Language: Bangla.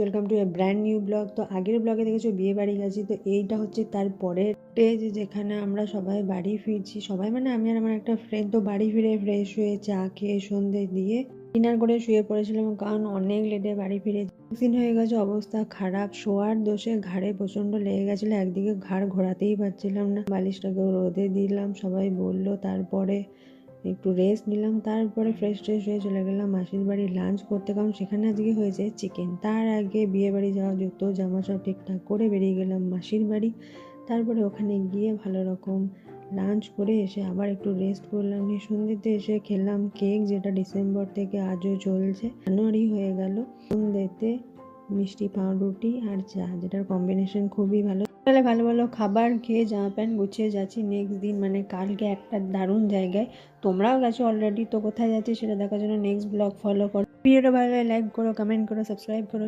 Welcome to A brand new blog. তো আগের ব্লগে দেখেছো বিয়ে বাড়ি গেছি, তো এইটা হচ্ছে তার পরের স্টেজ, যেখানে আমরা সবাই বাড়ি ফিরছি। সবাই মানে আমি আর আমার একটা ফ্রেন্ড। তো বাড়ি ফিরে ফ্রেশ হয়ে চা খেয়ে সন্ধে দিয়ে ডিনার করে শুয়ে পড়েছিলাম, কারণ অনেক লেটে বাড়ি ফিরে দিন হয়ে গেছে। অবস্থা খারাপ, শোয়ার দোষে ঘাড়ে প্রচন্ড লেগে গেছিলো, একদিকে ঘাড় ঘোরাতেই পারছিলাম না। বালিশটাকেও রোদে দিলাম, সবাই বললো। তারপরে একটু রেস্ট নিলাম, তারপরে ফ্রেশ হয়ে চলে গেলাম মাসির বাড়ি লাঞ্চ করতে, কারণ সেখানে আজকে হয়েছে চিকেন। তার আগে বিয়ে বাড়ি যাওয়া যত জামা সব ঠিকঠাক করে বেরিয়ে গেলাম মাসির বাড়ি। তারপরে ওখানে গিয়ে ভালো রকম লাঞ্চ করে এসে আবার একটু রেস্ট করলাম। নিয়ে সন্ধ্যেতে এসে খেলাম কেক, যেটা ডিসেম্বর থেকে আজও চলছে, জানুয়ারি হয়ে গেল। সন্ধ্যেতে মিষ্টি পাউরুটি আর চা, যেটার কম্বিনেশন খুবই ভালো। তাহলে ভালো ভালো খাবার খেয়ে জামা প্যান্ট গুছিয়ে যাচ্ছি নেক্সট দিন, মানে কালকে একটা দারুণ জায়গায়। তোমরাও গেছো অলরেডি, তো কোথায় যাচ্ছি সেটা দেখার জন্য নেক্সট ব্লগ ফলো করো। ভিডিওটা ভালো লাগে লাইক করো, কমেন্ট করো, সাবস্ক্রাইব করো।